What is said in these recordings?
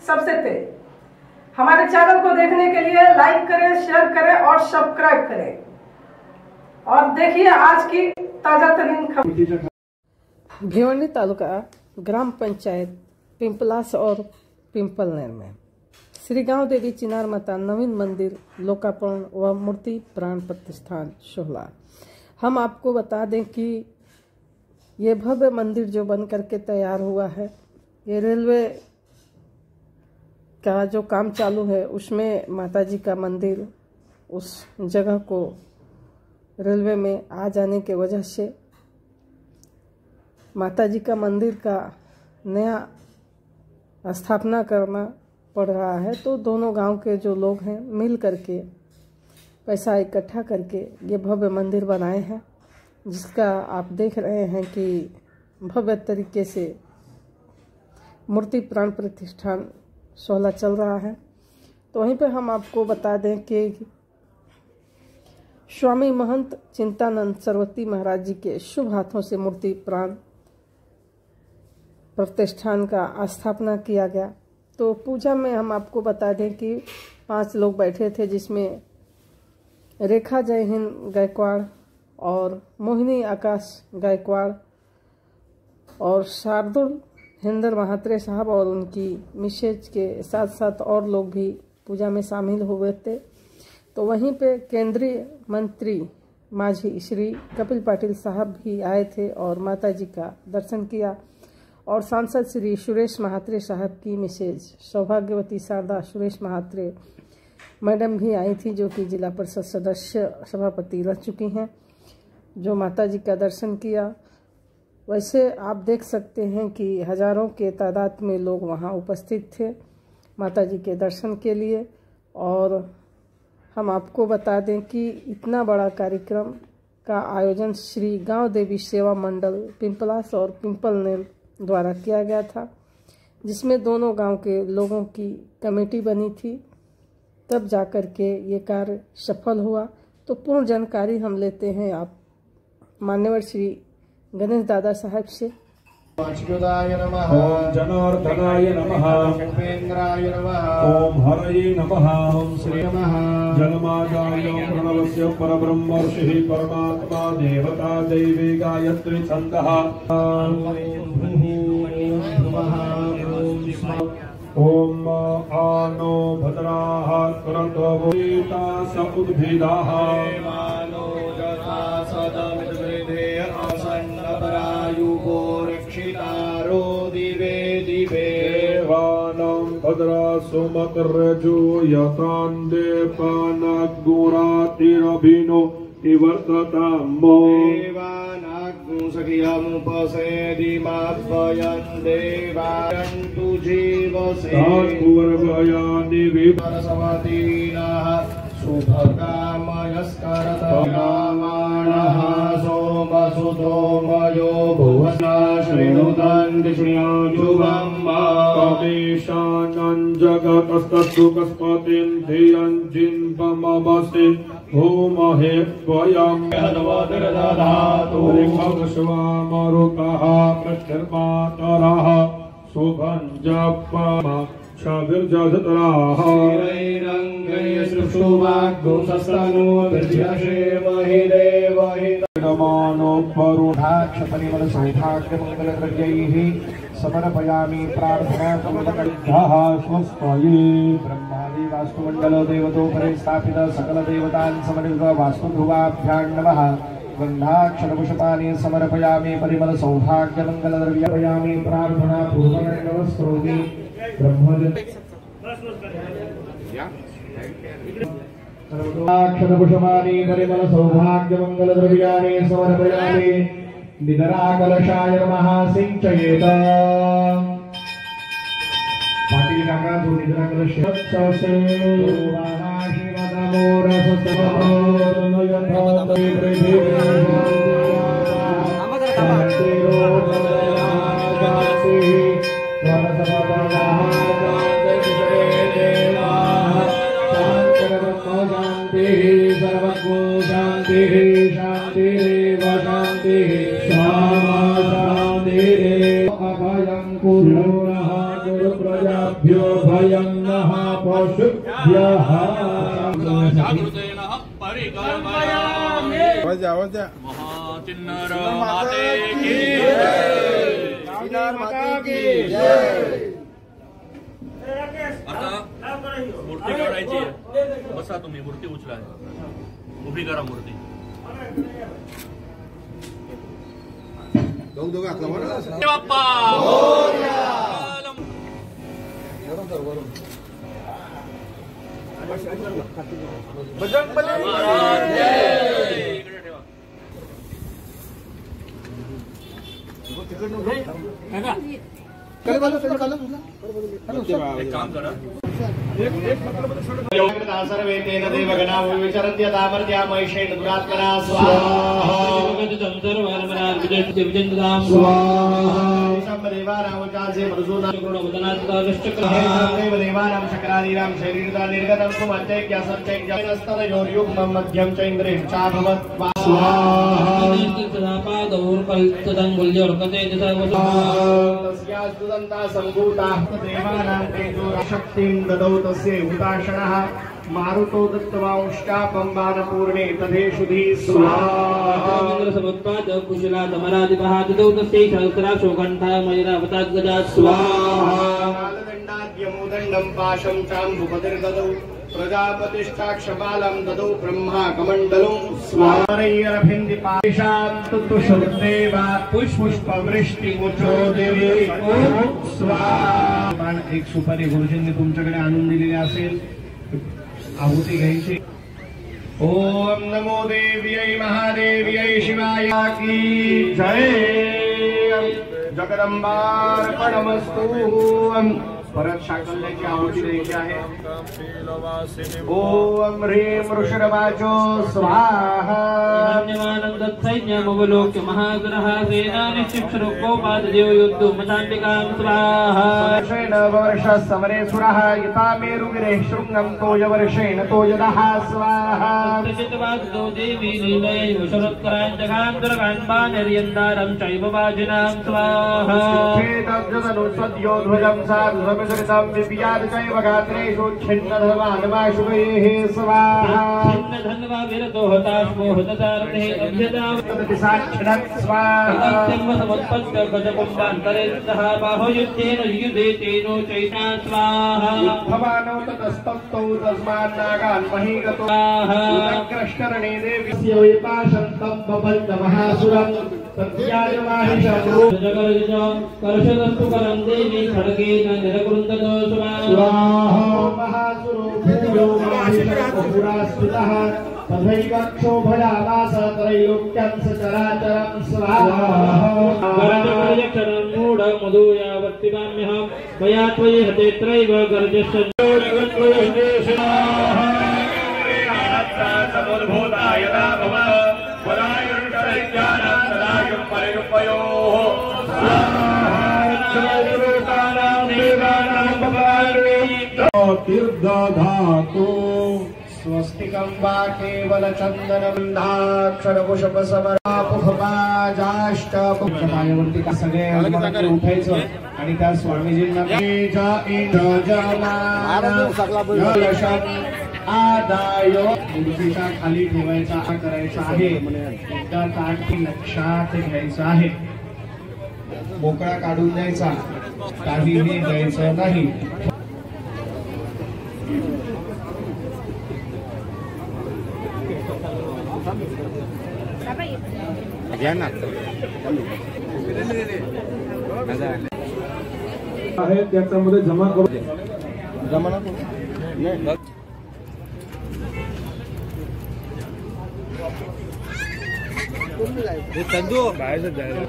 सबसे तेज। हमारे चैनल को देखने के लिए लाइक करें, शेयर करें और सब्सक्राइब करें। और देखिए आज की ताजा तरीन खबर। भिवंडी तालुका ग्राम पंचायत पिंपलास और पिंपलनेर में श्री गांव देवी चिनार माता नवीन मंदिर लोकार्पण व मूर्ति प्राण प्रतिष्ठान सोहला। हम आपको बता दें कि ये भव्य मंदिर जो बन करके तैयार हुआ है, ये रेलवे का जो काम चालू है उसमें माताजी का मंदिर उस जगह को रेलवे में आ जाने के वजह से माताजी का मंदिर का नया स्थापना करना पड़ रहा है। तो दोनों गांव के जो लोग हैं मिल करके पैसा इकट्ठा करके ये भव्य मंदिर बनाए हैं, जिसका आप देख रहे हैं कि भव्य तरीके से मूर्ति प्राण प्रतिष्ठान सोहला चल रहा है। तो वहीं पे हम आपको बता दें कि स्वामी महंत चिंतानंद सरस्वती महाराज जी के शुभ हाथों से मूर्ति प्राण प्रतिष्ठान का स्थापना किया गया। तो पूजा में हम आपको बता दें कि 5 लोग बैठे थे, जिसमें रेखा जय हिंद गायकवाड़ और मोहिनी आकाश गायकवाड़ और शार्दुल हिंदर महात्रे साहब और उनकी मिसेज के साथ साथ और लोग भी पूजा में शामिल हुए थे। तो वहीं पे केंद्रीय मंत्री माझी श्री कपिल पाटिल साहब भी आए थे और माताजी का दर्शन किया। और सांसद श्री सुरेश महात्रे साहब की मिसेज सौभाग्यवती शारदा सुरेश महात्रे मैडम भी आई थी, जो कि जिला परिषद सदस्य सभापति रह चुकी हैं, जो माताजी का दर्शन किया। वैसे आप देख सकते हैं कि हजारों के तादाद में लोग वहां उपस्थित थे माताजी के दर्शन के लिए। और हम आपको बता दें कि इतना बड़ा कार्यक्रम का आयोजन श्री गांव देवी सेवा मंडल पिंपलास और पिंपलनेर द्वारा किया गया था, जिसमें दोनों गांव के लोगों की कमेटी बनी थी, तब जाकर के ये कार्य सफल हुआ। तो पूर्ण जानकारी हम लेते हैं आप मान्यवर श्री गणेश दादा साहब से। अच्युताय नमः, ओम जनार्दनाय नमः, शंपेन्द्राय नमः, ओम हरये नमः, ओम श्री नमः। जन्मादाय प्रणवस्य परब्रह्म ऋषिः परमात्मा देवता दैवी गायत्री छन्दः। ओम आनो भद्राः करतो वेता स उद्भिदाः मानो जथा सदमिद्वृधे आसन्नपरायुगो रक्षितारो दिवे दिवे देवानां भद्रा सुमकर्रजो यतान् देवानाग्गुरातिरभिनो निवर्तताम्मो देवानाग्मुसखियमुपसेदिमाद्वयन् देवायन्तु जीवसे तात्पूर्वयानि विपरसवतीनः शुभकामयस्करतयामाणः सोमसुतो मयो भुवना शृणुतान् शुभं कवीशानं जगतस्तु कस्पतिं धियं जिन्वमवसि भूमहे त्वयं यद्वदर्दधातु ऋक्षश्वामरुतः पृष्ठर्मातरः शुभं जपमा क्षविर्जधतराः श्रीरङ्गैर्शुभाग्गुंसस्तनो दृश्यशेमहि देवहि नमानो परुणाक्षपरिमल सौभाग्यमङ्गलद्रव्यैः समर्पयामि प्रार्थना कमलकण्ठः स्वस्त्वये ब्रह्मादि वास्तुमण्डल देवतोपरि स्थापित सकल देवतान् समन्वित वास्तुध्रुवाभ्यां नमः। गन्धाक्षरपुष्पाणि समर्पयामि परिमल सौभाग्यमङ्गलद्रव्ययामि प्रार्थना पूर्वमेव स्तोमि ब्रह्मजनाक्षरपुष्पाणि परिमल सौभाग्यमङ्गलद्रव्याणि समर्पयामि। निधराकलशाय नमः सिंचयेत। पाटील काका जो निधराकलश अभयं कुरु प्रजाभ्यो भय जागृतेन परिकल्पयामि। आवाज महाचिन्नर माते की जय। आता मूर्ती काढायची आहे। बसा तुम्ही, मूर्ती उचला, उभी करा मूर्ती। बाप्पा बजरंगबली महाराज जय। इकडे ठेवा। एक काम करा, सर्वे तेन देवगणा विचरन्त्यतामर्त्यामैषेण दुरात्मना स्वाहा। देवानामुचासे देवानां शक्रादीनां शरीरदा निर्गतं सुमत्यैक्या सत्यैक्यास्तदयोर्युग्मं मध्यं च इन्द्रेण चाभवत् तस्यास्तुदन्ता सम्भूता देवानां तेजोशक्तिं ददौ तस्य हुताशनः मारुतो दत्तवांश्चापं बाणपूर्णे तथेषुधि स्वाहा। समुत्पाद कुशला दमरादिपः ददौ तस्यै सहस्राशोकण्ठा मयूरावतात् गजा स्वाहा। कालदण्डाद्यमोदण्डं पाशं चाम्बुपतिर्ददौ प्रजापतिष्ठाक्षपालं ददौ ब्रह्मा कमण्डलं स्वारय्यरभिन्दिपाशां तुतुषुर्देवा पुष्पवृष्टिमुचो देवी स्वाहा। एक सुपारी गुरुजींनी तुमच्याकडे आणून दिलेली असेल, आहुती घ्यायची। ओम नमो देव्यै महादेव्यै शिवाय की जय। जगदंबार्पणमस्तु। परत शाकल्याची आहुती द्यायची आहे। ओम ह्रीं वृषभवाचो स्वाहा। सैन्यमवलोक्य महाग्रह सेनानिश्चिक्षरोपादेव युद्धोमताण्डिकां स्वाहा। वर्षेण वर्षसमरे सुरः यतामेरुगिरेः शृङ्गं तोयवर्षेण तोयदः स्वाहा। चित्तवादो देवी लीलैः शरत्कराञ्जगां दुर्गान्बानिर्यन्दारं चैव वाजिनां स्वाहा। छेदजदनु सद्योध्वजं सार्धमिश्रितं विप्याद चैव गात्रेषु छिन्नधर्मानवाशुभैः स्वाहा। छिन्नधन्वा विरतो हताश्मो हतसारथे साक्षिणत् स्वाहा। समुत्पत्य गजकुम्भान्तरेतः बाहुयुद्धेन युधे तेनो चैषा स्वाहा। भवानौ ततस्तप्तौ तस्मान्नागान् महीगतो कृष्णरणे देव्यस्य विपाशन्तं बबन्धमहासुरं तद्याजमाहिषं कर्षदस्तु करं देवी खड्गेन निरकृन्दतो स्वाहा। महासुरो भूयो माहिषपुरास्तुतः तथैव क्षोभयामास त्रैलोक्यं सचराचरं स्वाहा। गर्जप्रयक्षरं मूढमधूयावर्तिमाम्यहं मया त्वयि हते त्रैव गर्जस्य तीर्थधातु स्वस्तिकं वा केवलचन्दनवृन्दाक्षरकुशपसमरापुफपाजाष्टपुष्पायावरती का सगळे उठायचं आणि त्या स्वामीजींना आदाय मूर्तीच्या खाली ठेवायचा करायचा आहे। एकदा ताट लक्षात घ्यायचं आहे, मोकळा काढून द्यायचा, काहीही द्यायचं नाही। आहे त्याच्यामध्ये जमा करू जमा चंदू बाहेर जायला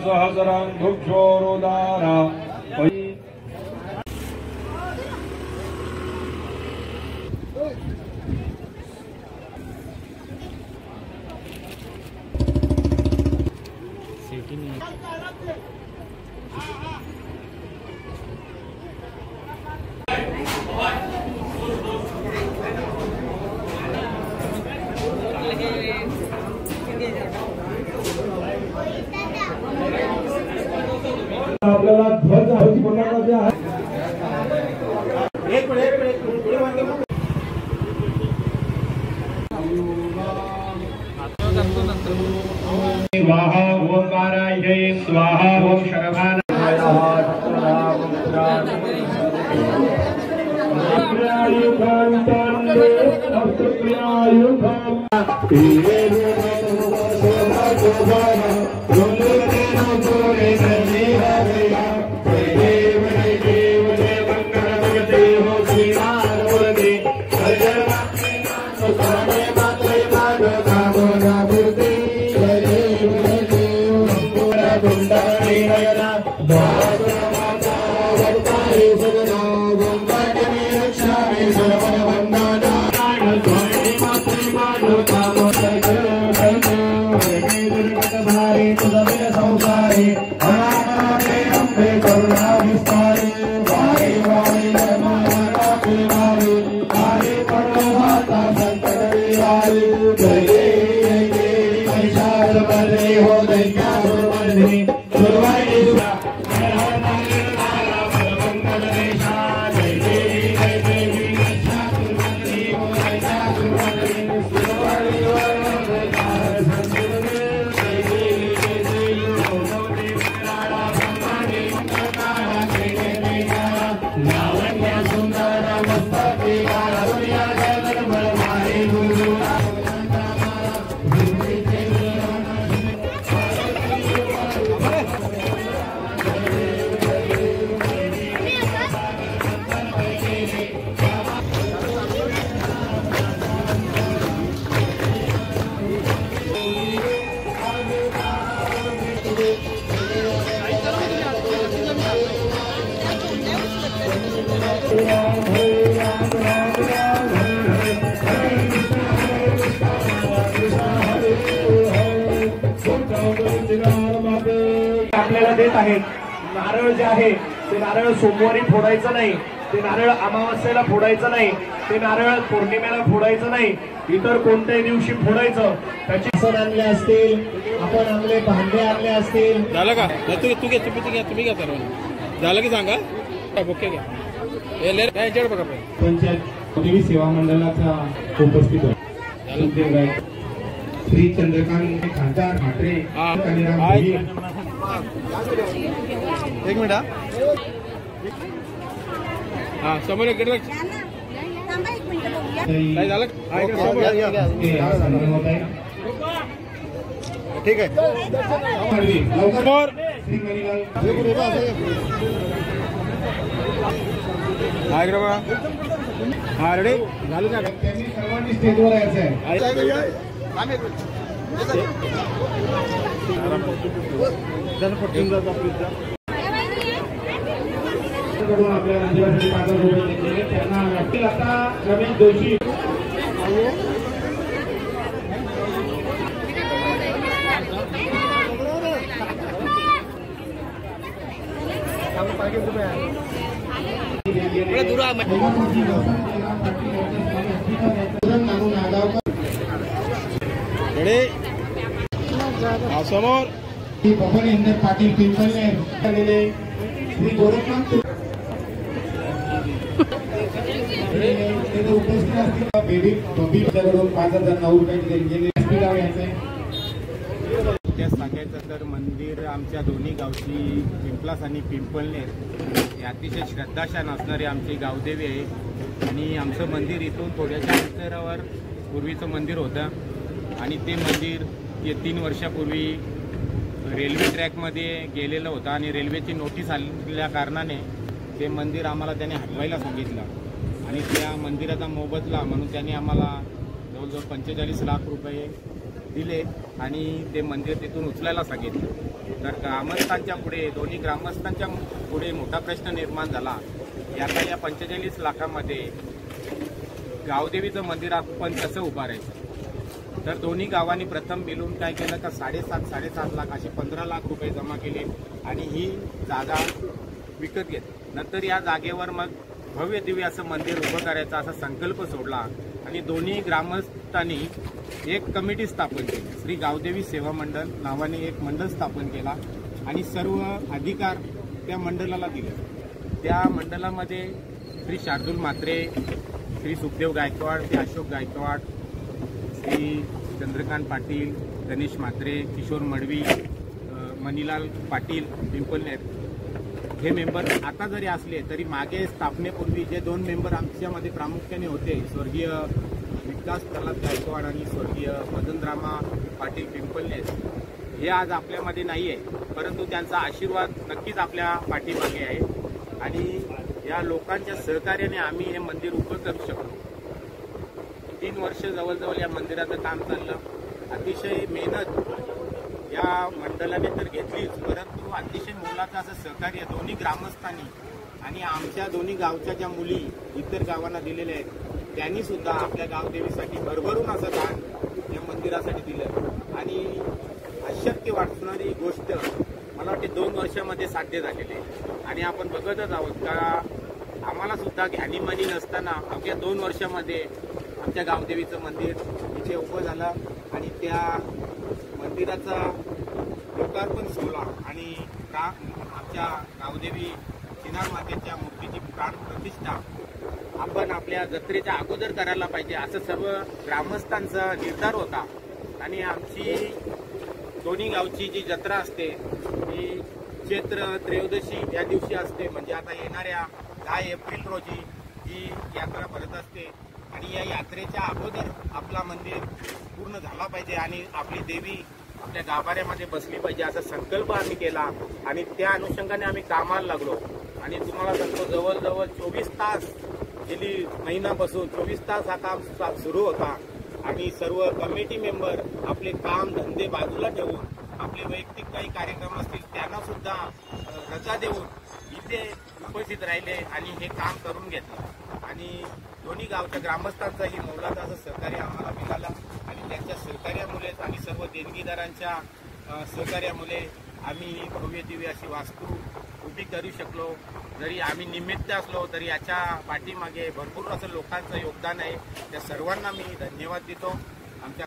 सहस्रं भुक्षोरुदारा ध्वज कोणाला जे आहे स्वाहा ओंकाराय जय स्वाहा ओम शरभान आपल्याला देत आहेत. नारळ जे आहे ते नारळ सोमवारी फोडायचं नाही, ते नारळ अमावस्येला फोडायचं नाही, ते नारळ पौर्णिमेला फोडायचं नाही, इतर कोणत्याही दिवशी फोडायचं. त्याची सण आणले असतील, आपण आपले भांडे आणले असतील. झालं का? तुम्ही घ्या सर्व झालं की सांगा. ओके घ्या बघा. पंचायत देवी सेवा मंडळाचा उपस्थित आहे श्री चंद्रकांत खासदार म्हात्रे. एक मिनिट हा समोर एक मिनिट काय झालं. ठीक आहे हा रेडी झालं का. त्यांनी सर्वांनी स्टेजवर यायचं आहे. रमेश जोशी समोर बबन इंद्र पाटील पिंपळने श्री गोरखनाथ उपस्थित असतील. बेबी बबीकडून 5,009 रुपये गेले. सांगायचं तर मंदिर आमच्या दोन्ही गावची पिंपलास आणि पिंपळनेर हे अतिशय श्रद्धाशान असणारी आमची गावदेवी आहे. आणि आमचं मंदिर इथून थोड्याशा अंतरावर पूर्वीचं मंदिर होतं आणि ते मंदिर 3 वर्षापूर्वी रेल्वे ट्रॅकमध्ये गेलेलं होतं आणि रेल्वेची नोटीस आलेल्या कारणाने ते मंदिर आम्हाला त्याने हटवायला सांगितलं आणि त्या मंदिराचा मोबदला म्हणून त्याने आम्हाला जवळजवळ 45 लाख रुपये दिले आणि ते मंदिर तिथून उचलायला सांगितलं. तर ग्रामस्थांच्या पुढे दोन्ही ग्रामस्थांच्या पुढे मोठा प्रश्न निर्माण झाला. आता या 45 लाखामध्ये गावदेवीचं मंदिर आपण कसं उभारायचं. तर दोन्ही गावांनी प्रथम मिळून काय केलं का 7.5 लाख असे 15 लाख रुपये जमा केले आणि ही जागा विकत घेतली. नंतर या जागेवर मग भव्य दिव्य असं मंदिर उभं करायचा असा संकल्प सोडला आणि दोन्ही ग्रामस्थांनी एक कमिटी स्थापन केली. श्री गावदेवी सेवा मंडळ नावाने एक मंडळ स्थापन केला आणि सर्व अधिकार त्या मंडळाला दिलं. त्या मंडळामध्ये श्री शार्दूल म्हात्रे, श्री सुखदेव गायकवाड, श्री अशोक गायकवाड, श्री चंद्रकांत पाटील, गणेश म्हात्रे, किशोर मडवी, मनीलाल पाटील पिंपलनेर हे मेंबर आता जरी असले तरी मागे स्थापनेपूर्वी जे 2 मेंबर आमच्यामध्ये प्रामुख्याने होते, स्वर्गीय विकास प्रल्हाद गायकवाड आणि स्वर्गीय मदनरामा पाटील पिंपलनेर, हे आज आपल्यामध्ये नाही आहे, परंतु त्यांचा आशीर्वाद नक्कीच आपल्या पाठीमागे आहे आणि या लोकांच्या सहकार्याने आम्ही हे मंदिर उभं करू शकलो. 3 वर्ष जवळजवळ या मंदिराचं काम चाललं. अतिशय मेहनत या मंडळाने तर घेतलीच, परंतु अतिशय मोलाचं असं सहकार्य दोन्ही ग्रामस्थांनी आणि आमच्या दोन्ही गावच्या ज्या मुली इतर गावांना दिलेल्या आहेत त्यांनी सुद्धा आपल्या गावदेवीसाठी भरभरून असं दान या मंदिरासाठी दिलं आणि अशक्य वाटणारी गोष्ट मला वाटते 2 वर्षामध्ये साध्य झालेली आहे. आणि आपण बघतच आहोत का आम्हाला सुद्धा ज्ञानीमानी नसताना अवघ्या 2 वर्षामध्ये आमच्या गावदेवीचं मंदिर इथे उभं झालं आणि त्या मंदिराचा लोकार्पण सोहळा आणि आमच्या गावदेवी चिनार मातेच्या मूर्तीची प्राणप्रतिष्ठा आपण आपल्या जत्रेच्या अगोदर करायला पाहिजे असं सर्व ग्रामस्थांचा निर्धार होता. आणि आमची दोन्ही गावची जी जत्रा असते ही चैत्र त्रयोदशी या दिवशी असते, म्हणजे आता येणाऱ्या 10 एप्रिल रोजी ही यात्रा भरत असते आणि या यात्रेच्या अगोदर आपला मंदिर पूर्ण झाला पाहिजे आणि आपली देवी आपल्या गाभाऱ्यामध्ये बसली पाहिजे असा संकल्प आम्ही केला आणि त्या अनुषंगाने आम्ही कामाला लागलो. आणि तुम्हाला सांगतो जवळजवळ 24 तास गेली महिनापासून 24 तास हा काम सुरू होता आणि सर्व कमिटी मेंबर आपले काम धंदे बाजूला ठेवून आपले वैयक्तिक काही कार्यक्रम असतील त्यांना सुद्धा रजा देऊन इथे उपस्थित राहिले आणि हे काम करून घेतलं. आणि दोन्ही गावच्या ग्रामस्थांचाही मोलाचं असं सहकार्य आम्हाला मिळालं आणि त्यांच्या सहकार्यामुळेच आणि सर्व देणगीदारांच्या सहकार्यामुळे आम्ही भव्य दिव्य अशी वास्तू उभी करू शकलो. जरी आम्ही निमित्त असलो तरी याच्या पाठीमागे भरपूर असं लोकांचं योगदान आहे. त्या सर्वांना मी धन्यवाद देतो. आमच्या